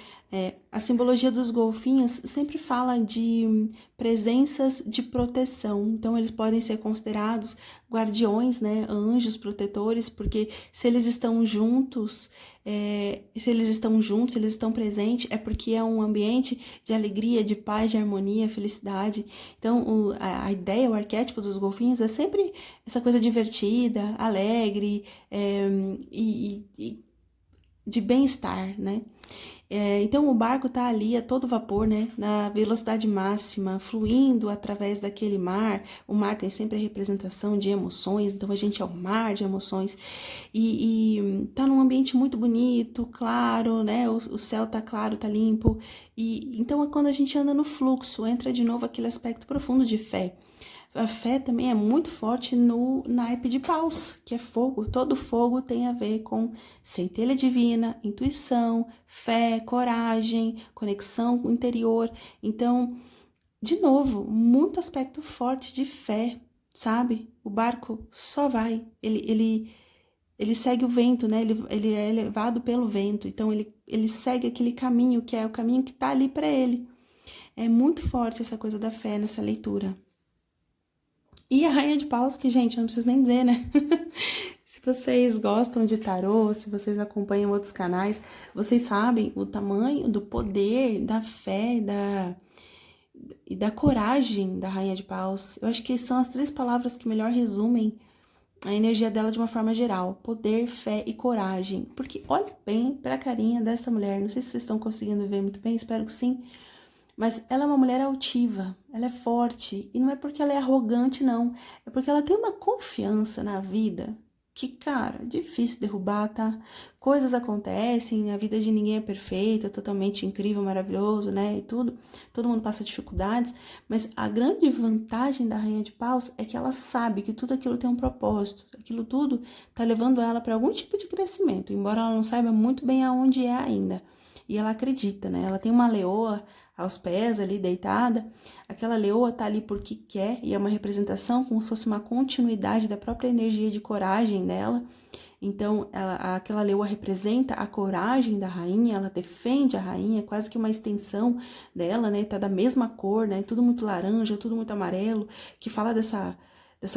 A simbologia dos golfinhos sempre fala de presenças de proteção. Então, eles podem ser considerados guardiões, né? Anjos protetores, porque se eles estão juntos, se eles estão presentes, é porque é um ambiente de alegria, de paz, de harmonia, felicidade. Então, a ideia, o arquétipo dos golfinhos é sempre essa coisa divertida, alegre, e de bem-estar, né? Então o barco tá ali a todo vapor, né? Na velocidade máxima, fluindo através daquele mar. O mar tem sempre a representação de emoções, então a gente é o mar de emoções. E tá num ambiente muito bonito, claro, né? O céu tá claro, tá limpo. E então é quando a gente anda no fluxo, entra de novo aquele aspecto profundo de fé. A fé também é muito forte no naipe de paus, que é fogo. Todo fogo tem a ver com centelha divina, intuição, fé, coragem, conexão com o interior. Então, de novo, muito aspecto forte de fé, sabe? O barco só vai, ele segue o vento, né? Ele é levado pelo vento, então ele segue aquele caminho que é o caminho que tá ali para ele. É muito forte essa coisa da fé nessa leitura. E a Rainha de Paus, que, gente, eu não preciso nem dizer, né? Se vocês gostam de tarô, se vocês acompanham outros canais, vocês sabem o tamanho do poder, da fé e da coragem da Rainha de Paus. Eu acho que são as 3 palavras que melhor resumem a energia dela de uma forma geral: poder, fé e coragem. Porque olha bem pra carinha dessa mulher. Não sei se vocês estão conseguindo ver muito bem, espero que sim. Mas ela é uma mulher altiva, ela é forte, e não é porque ela é arrogante, não. É porque ela tem uma confiança na vida que, cara, é difícil derrubar, tá? Coisas acontecem, a vida de ninguém é perfeita, totalmente incrível, maravilhoso, né? E tudo, todo mundo passa dificuldades, mas a grande vantagem da Rainha de Paus é que ela sabe que tudo aquilo tem um propósito, aquilo tudo tá levando ela para algum tipo de crescimento, embora ela não saiba muito bem aonde é ainda. E ela acredita, né? Ela tem uma leoa aos pés ali deitada, aquela leoa tá ali porque quer, e é uma representação como se fosse uma continuidade da própria energia de coragem dela. Então, aquela leoa representa a coragem da rainha, ela defende a rainha, quase que uma extensão dela, né? Tá da mesma cor, né? Tudo muito laranja, tudo muito amarelo, que fala dessa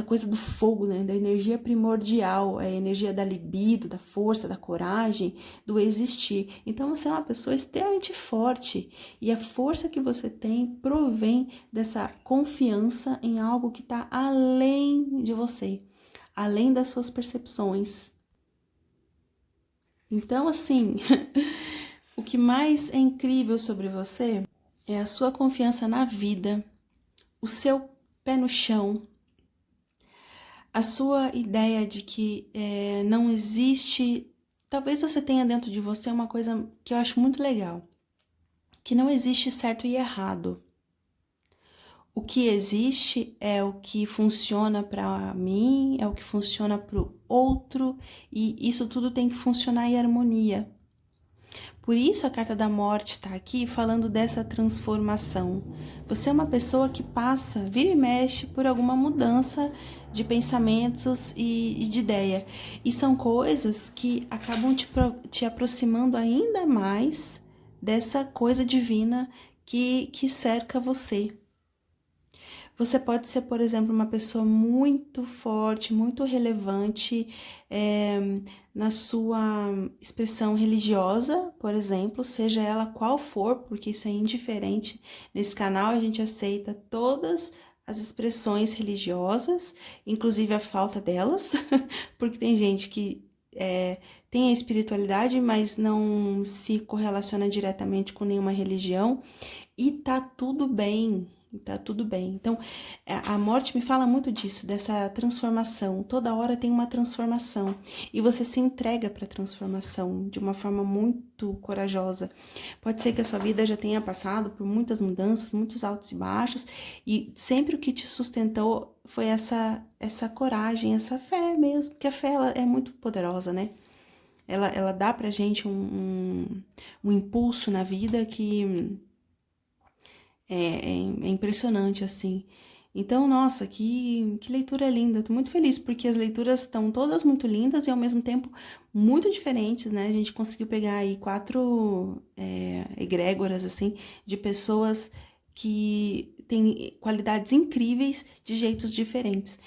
coisa do fogo, né? Da energia primordial, a energia da libido, da força, da coragem, do existir. Então você é uma pessoa extremamente forte e a força que você tem provém dessa confiança em algo que está além de você, além das suas percepções. Então, assim, o que mais é incrível sobre você é a sua confiança na vida, o seu pé no chão, a sua ideia de que não existe. Talvez você tenha dentro de você uma coisa que eu acho muito legal, que não existe certo e errado. O que existe é o que funciona para mim, é o que funciona para o outro, e isso tudo tem que funcionar em harmonia. Por isso a carta da morte está aqui falando dessa transformação. Você é uma pessoa que passa, vira e mexe por alguma mudança de pensamentos e de ideia. E são coisas que acabam te aproximando ainda mais dessa coisa divina que cerca você. Você pode ser, por exemplo, uma pessoa muito forte, muito relevante na sua expressão religiosa, por exemplo, seja ela qual for, porque isso é indiferente. Nesse canal a gente aceita todas as expressões religiosas, inclusive a falta delas, porque tem gente que tem a espiritualidade, mas não se correlaciona diretamente com nenhuma religião, e tá tudo bem. Tá tudo bem. Então, a morte me fala muito disso, dessa transformação. Toda hora tem uma transformação. E você se entrega para a transformação de uma forma muito corajosa. Pode ser que a sua vida já tenha passado por muitas mudanças, muitos altos e baixos. E sempre o que te sustentou foi essa coragem, essa fé mesmo. Porque a fé ela é muito poderosa, né? Ela dá pra gente um impulso na vida que é impressionante, assim. Então, nossa, que leitura linda. Tô muito feliz, porque as leituras estão todas muito lindas e, ao mesmo tempo, muito diferentes, né? A gente conseguiu pegar aí 4 egrégoras, assim, de pessoas que têm qualidades incríveis de jeitos diferentes.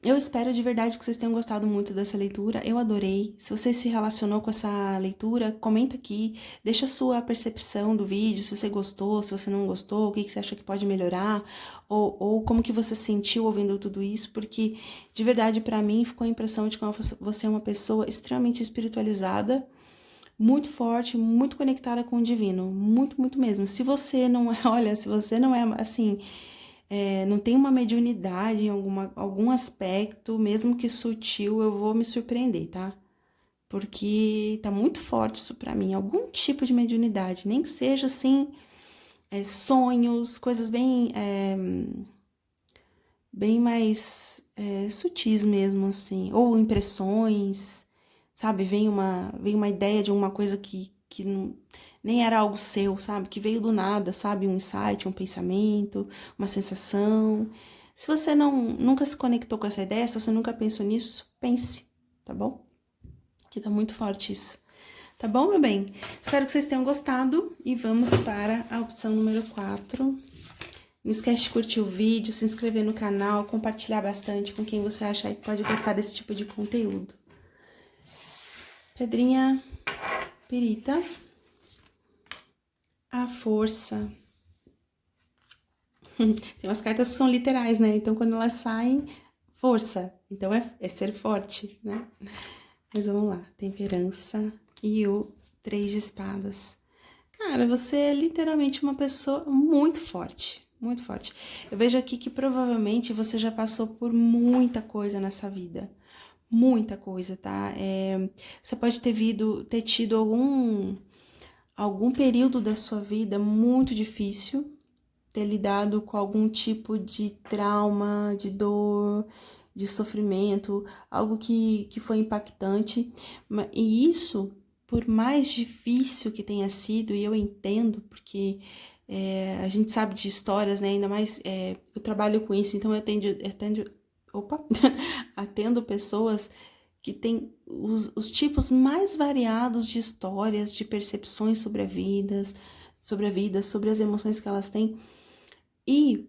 Eu espero de verdade que vocês tenham gostado muito dessa leitura, eu adorei. Se você se relacionou com essa leitura, comenta aqui, deixa a sua percepção do vídeo, se você gostou, se você não gostou, o que você acha que pode melhorar, ou como que você se sentiu ouvindo tudo isso, porque de verdade pra mim ficou a impressão de que você é uma pessoa extremamente espiritualizada, muito forte, muito conectada com o divino, muito, muito mesmo. Se você não é, olha, se você não é assim não tem uma mediunidade em algum aspecto, mesmo que sutil, eu vou me surpreender, tá? Porque tá muito forte isso pra mim, algum tipo de mediunidade, nem que seja assim, sonhos, coisas bem mais sutis mesmo, assim, ou impressões, sabe? Vem uma ideia de uma coisa que não, nem era algo seu, sabe? Que veio do nada, sabe? Um insight, um pensamento, uma sensação. Se você nunca se conectou com essa ideia, se você nunca pensou nisso, pense, tá bom? Que tá muito forte isso. Tá bom, meu bem? Espero que vocês tenham gostado e vamos para a opção número 4. Não esquece de curtir o vídeo, se inscrever no canal, compartilhar bastante com quem você achar que pode gostar desse tipo de conteúdo. Pedrinha Pirita. A força. Tem umas cartas que são literais, né? Então, quando elas saem, força. Então, é ser forte, né? Mas vamos lá. Temperança e o 3 de espadas. Cara, você é literalmente uma pessoa muito forte. Muito forte. Eu vejo aqui que provavelmente você já passou por muita coisa nessa vida. Muita coisa, tá? Você pode ter tido algum período da sua vida muito difícil, ter lidado com algum tipo de trauma, de dor, de sofrimento, algo que foi impactante. E isso, por mais difícil que tenha sido, e eu entendo, porque a gente sabe de histórias, né? Ainda mais eu trabalho com isso, então eu atendo pessoas que têm os tipos mais variados de histórias, de percepções sobre a vida, sobre as emoções que elas têm. E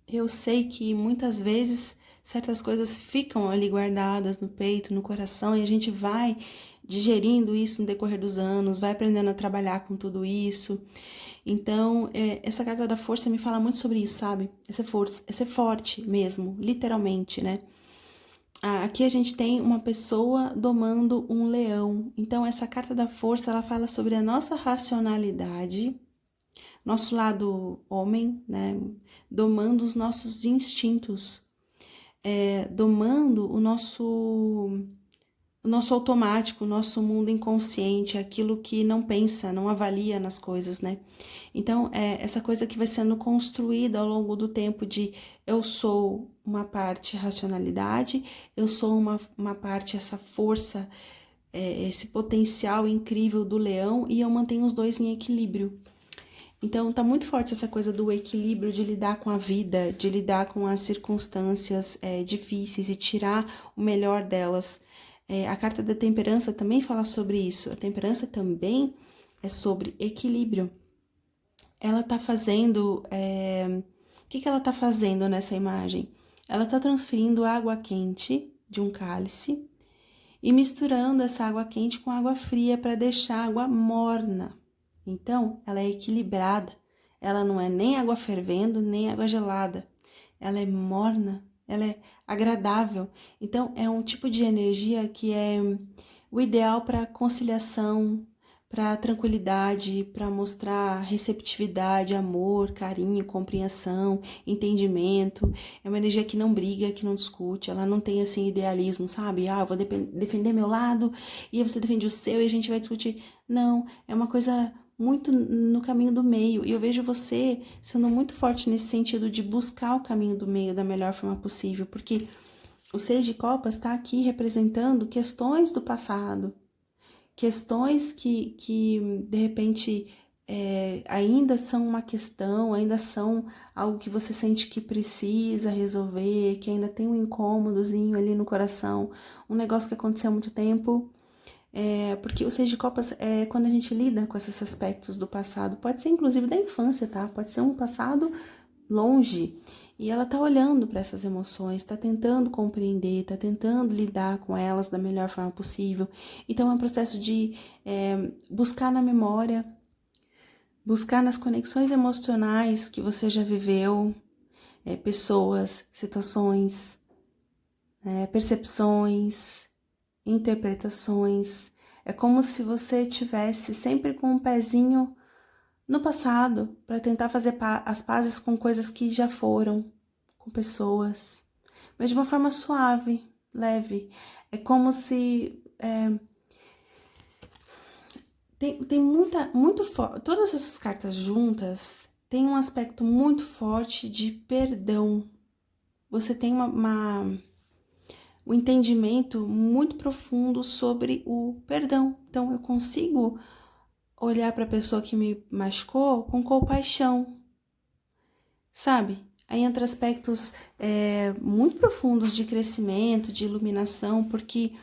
eu sei que muitas vezes certas coisas ficam ali guardadas no peito, no coração, e a gente vai digerindo isso no decorrer dos anos, vai aprendendo a trabalhar com tudo isso. Então, essa carta da força me fala muito sobre isso, sabe? Essa força, é ser forte mesmo, literalmente, né? Aqui a gente tem uma pessoa domando um leão. Então, essa carta da força, ela fala sobre a nossa racionalidade, nosso lado homem, né? Domando os nossos instintos, domando o nosso automático, o nosso mundo inconsciente, aquilo que não pensa, não avalia nas coisas, né? Então, essa coisa que vai sendo construída ao longo do tempo de eu sou uma parte racionalidade, eu sou uma parte essa força, esse potencial incrível do leão e eu mantenho os dois em equilíbrio. Então, tá muito forte essa coisa do equilíbrio, de lidar com a vida, de lidar com as circunstâncias difíceis e tirar o melhor delas. A carta da temperança também fala sobre isso. A temperança também é sobre equilíbrio. Ela tá fazendo... O que ela tá fazendo nessa imagem? Ela tá transferindo água quente de um cálice e misturando essa água quente com água fria para deixar a água morna. Então, ela é equilibrada. Ela não é nem água fervendo, nem água gelada. Ela é morna, ela é agradável. Então, é um tipo de energia que é o ideal para conciliação, para tranquilidade, para mostrar receptividade, amor, carinho, compreensão, entendimento. É uma energia que não briga, que não discute, ela não tem assim idealismo, sabe? Ah, eu vou defender meu lado e você defende o seu e a gente vai discutir. Não, é uma coisa muito no caminho do meio. E eu vejo você sendo muito forte nesse sentido de buscar o caminho do meio da melhor forma possível, porque o Seis de Copas está aqui representando questões do passado, questões que de repente ainda são uma questão, ainda são algo que você sente que precisa resolver, que ainda tem um incômodozinho ali no coração, um negócio que aconteceu há muito tempo. Porque o Seis de Copas é quando a gente lida com esses aspectos do passado, pode ser inclusive da infância, tá? Pode ser um passado longe. E ela tá olhando para essas emoções, tá tentando compreender, tá tentando lidar com elas da melhor forma possível. Então é um processo de buscar na memória, buscar nas conexões emocionais que você já viveu, pessoas, situações, percepções, interpretações. É como se você tivesse sempre com um pezinho no passado, para tentar fazer as pazes com coisas que já foram, com pessoas, mas de uma forma suave, leve. É como se tem muito forte. Todas essas cartas juntas têm um aspecto muito forte de perdão. Você tem um entendimento muito profundo sobre o perdão. Então eu consigo olhar para a pessoa que me machucou com compaixão, sabe? Aí entra aspectos muito profundos de crescimento, de iluminação, porque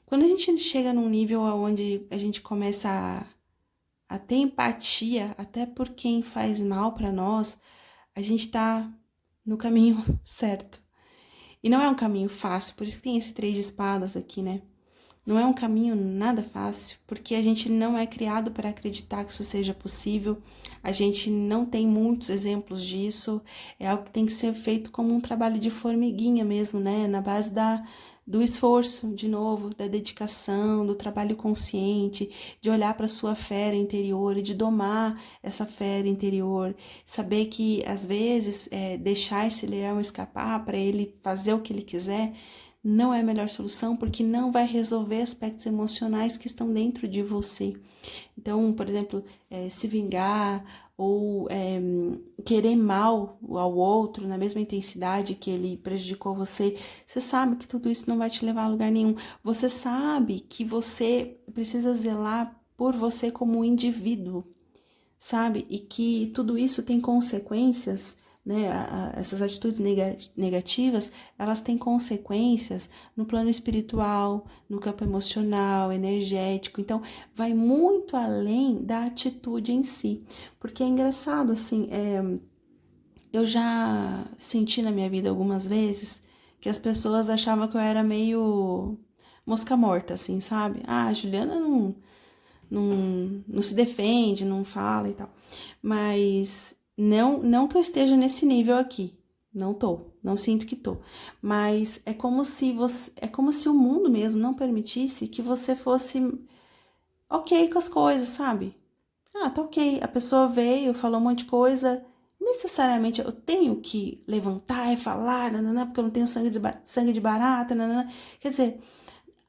quando a gente chega num nível onde a gente começa a ter empatia até por quem faz mal para nós, a gente tá no caminho certo. E não é um caminho fácil, por isso que tem esse 3 de espadas aqui, né? Não é um caminho nada fácil, porque a gente não é criado para acreditar que isso seja possível, a gente não tem muitos exemplos disso, é algo que tem que ser feito como um trabalho de formiguinha mesmo, né? Na base do esforço, de novo, da dedicação, do trabalho consciente, de olhar para a sua fera interior e de domar essa fera interior, saber que às vezes deixar esse leão escapar para ele fazer o que ele quiser não é a melhor solução, porque não vai resolver aspectos emocionais que estão dentro de você. Então, por exemplo, se vingar ou querer mal ao outro na mesma intensidade que ele prejudicou você, você sabe que tudo isso não vai te levar a lugar nenhum. Você sabe que você precisa zelar por você como um indivíduo, sabe? E que tudo isso tem consequências, né? Essas atitudes negativas, elas têm consequências no plano espiritual, no campo emocional, energético. Então, vai muito além da atitude em si. Porque é engraçado, assim, eu já senti na minha vida algumas vezes que as pessoas achavam que eu era meio mosca morta, assim, sabe? Ah, a Juliana não se defende, não fala e tal. Mas não que eu esteja nesse nível aqui. Não tô, não sinto que tô. Mas é como se o mundo mesmo não permitisse que você fosse ok com as coisas, sabe? Ah, tá ok. A pessoa veio, falou um monte de coisa. Necessariamente eu tenho que levantar e falar, nanana, porque eu não tenho sangue de barata, nanana. Quer dizer,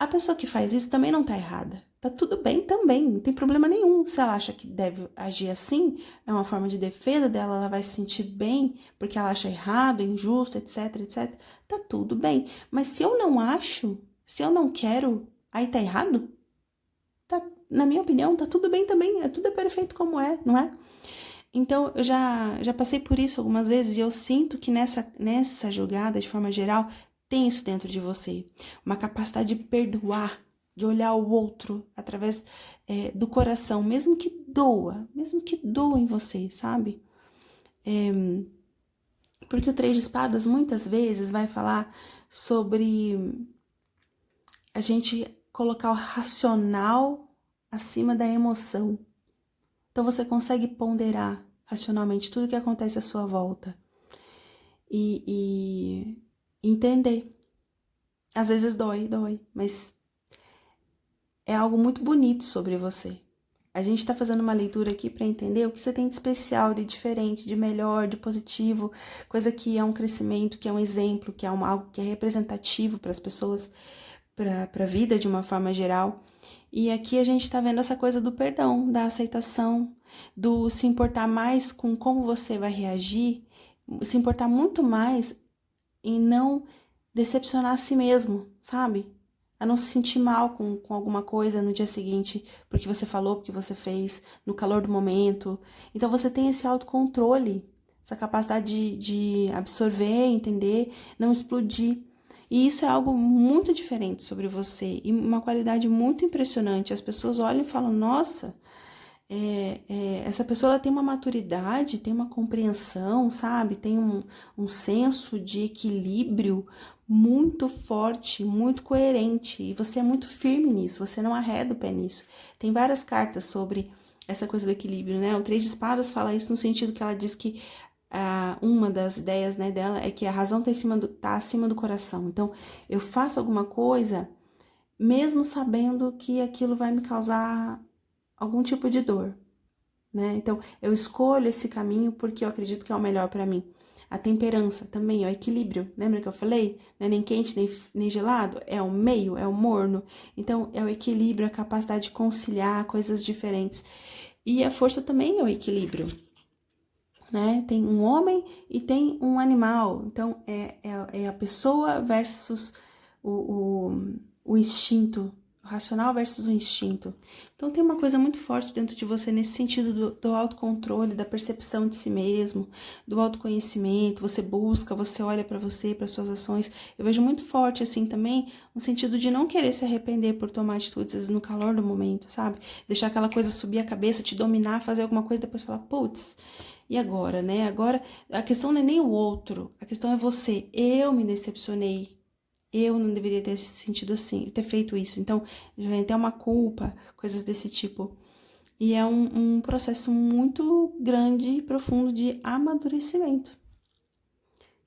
A pessoa que faz isso também não tá errada. Tá tudo bem também, não tem problema nenhum. Se ela acha que deve agir assim, é uma forma de defesa dela, ela vai se sentir bem porque ela acha errado, injusto, etc, etc. Tá tudo bem. Mas se eu não acho, se eu não quero, aí tá errado? Tá, na minha opinião, tá tudo bem também. Tudo é perfeito como é, não é? Então, eu já passei por isso algumas vezes e eu sinto que nessa jogada, de forma geral, tem isso dentro de você. Uma capacidade de perdoar, de olhar o outro através do coração, mesmo que doa em você, sabe? Porque o Três de Espadas muitas vezes vai falar sobre a gente colocar o racional acima da emoção. Então você consegue ponderar racionalmente tudo que acontece à sua volta e entender. Às vezes dói, mas é algo muito bonito sobre você. A gente está fazendo uma leitura aqui para entender o que você tem de especial, de diferente, de melhor, de positivo, coisa que é um crescimento, que é um exemplo, que é algo que é representativo para as pessoas, para a vida de uma forma geral. E aqui a gente está vendo essa coisa do perdão, da aceitação, do se importar mais com como você vai reagir, se importar muito mais em não decepcionar a si mesmo, sabe? A não se sentir mal com alguma coisa no dia seguinte, porque você falou, porque você fez, no calor do momento. Então você tem esse autocontrole, essa capacidade de absorver, entender, não explodir. E isso é algo muito diferente sobre você e uma qualidade muito impressionante. As pessoas olham e falam, nossa, essa pessoa ela tem uma maturidade, tem uma compreensão, sabe? Tem um senso de equilíbrio muito forte, muito coerente. E você é muito firme nisso, você não arreda o pé nisso. Tem várias cartas sobre essa coisa do equilíbrio, né? O Três de Espadas fala isso no sentido que ela diz que uma das ideias, né, dela é que a razão tá acima do coração. Então, eu faço alguma coisa mesmo sabendo que aquilo vai me causar algum tipo de dor, né? Então, eu escolho esse caminho porque eu acredito que é o melhor para mim. A temperança também, é o equilíbrio. Lembra que eu falei? Não é nem quente, nem gelado, é o meio, é o morno. Então, é o equilíbrio, a capacidade de conciliar coisas diferentes. E a força também é o equilíbrio, né? Tem um homem e tem um animal. Então, é a pessoa versus o instinto, o racional versus o instinto. Então, tem uma coisa muito forte dentro de você nesse sentido do autocontrole, da percepção de si mesmo, do autoconhecimento. Você busca, você olha para você, para suas ações. Eu vejo muito forte, assim, também, no sentido de não querer se arrepender por tomar atitudes no calor do momento, sabe? Deixar aquela coisa subir a cabeça, te dominar, fazer alguma coisa e depois falar, putz, e agora, né? Agora, a questão não é nem o outro, a questão é você. Eu me decepcionei. Eu não deveria ter sentido assim, ter feito isso. Então, já vem até uma culpa, coisas desse tipo. E é um processo muito grande e profundo de amadurecimento.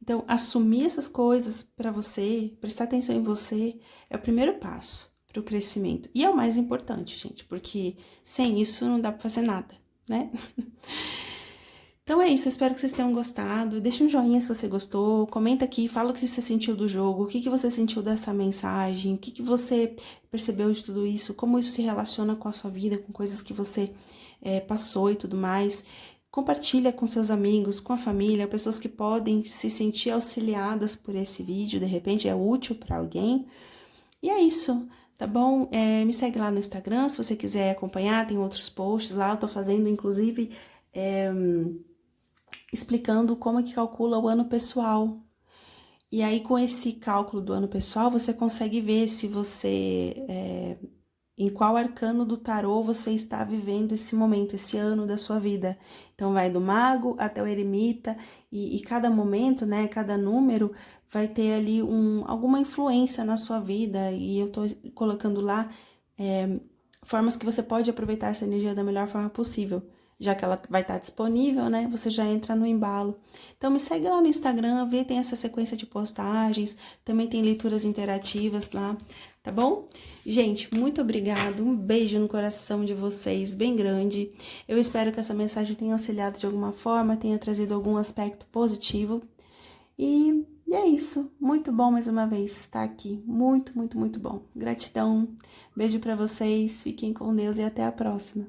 Então, assumir essas coisas para você, prestar atenção em você, é o primeiro passo para o crescimento. E é o mais importante, gente, porque sem isso não dá para fazer nada, né? Então é isso, eu espero que vocês tenham gostado. Deixa um joinha se você gostou, comenta aqui, fala o que você sentiu do jogo, o que você sentiu dessa mensagem, o que você percebeu de tudo isso, como isso se relaciona com a sua vida, com coisas que você passou e tudo mais. Compartilha com seus amigos, com a família, pessoas que podem se sentir auxiliadas por esse vídeo, de repente é útil para alguém. E é isso, tá bom? Me segue lá no Instagram, se você quiser acompanhar, tem outros posts lá, eu tô fazendo inclusive explicando como é que calcula o ano pessoal. E aí, com esse cálculo do ano pessoal, você consegue ver se você, em qual arcano do tarô você está vivendo esse momento, esse ano da sua vida. Então, vai do mago até o eremita, e cada momento, né, cada número vai ter ali alguma influência na sua vida, e eu tô colocando lá formas que você pode aproveitar essa energia da melhor forma possível. Já que ela vai estar disponível, né? Você já entra no embalo. Então, me segue lá no Instagram, vê, tem essa sequência de postagens, também tem leituras interativas lá, tá bom? Gente, muito obrigado, um beijo no coração de vocês, bem grande. Eu espero que essa mensagem tenha auxiliado de alguma forma, tenha trazido algum aspecto positivo. E é isso. Muito bom mais uma vez estar aqui. Muito, muito, muito bom. Gratidão. Beijo pra vocês. Fiquem com Deus e até a próxima.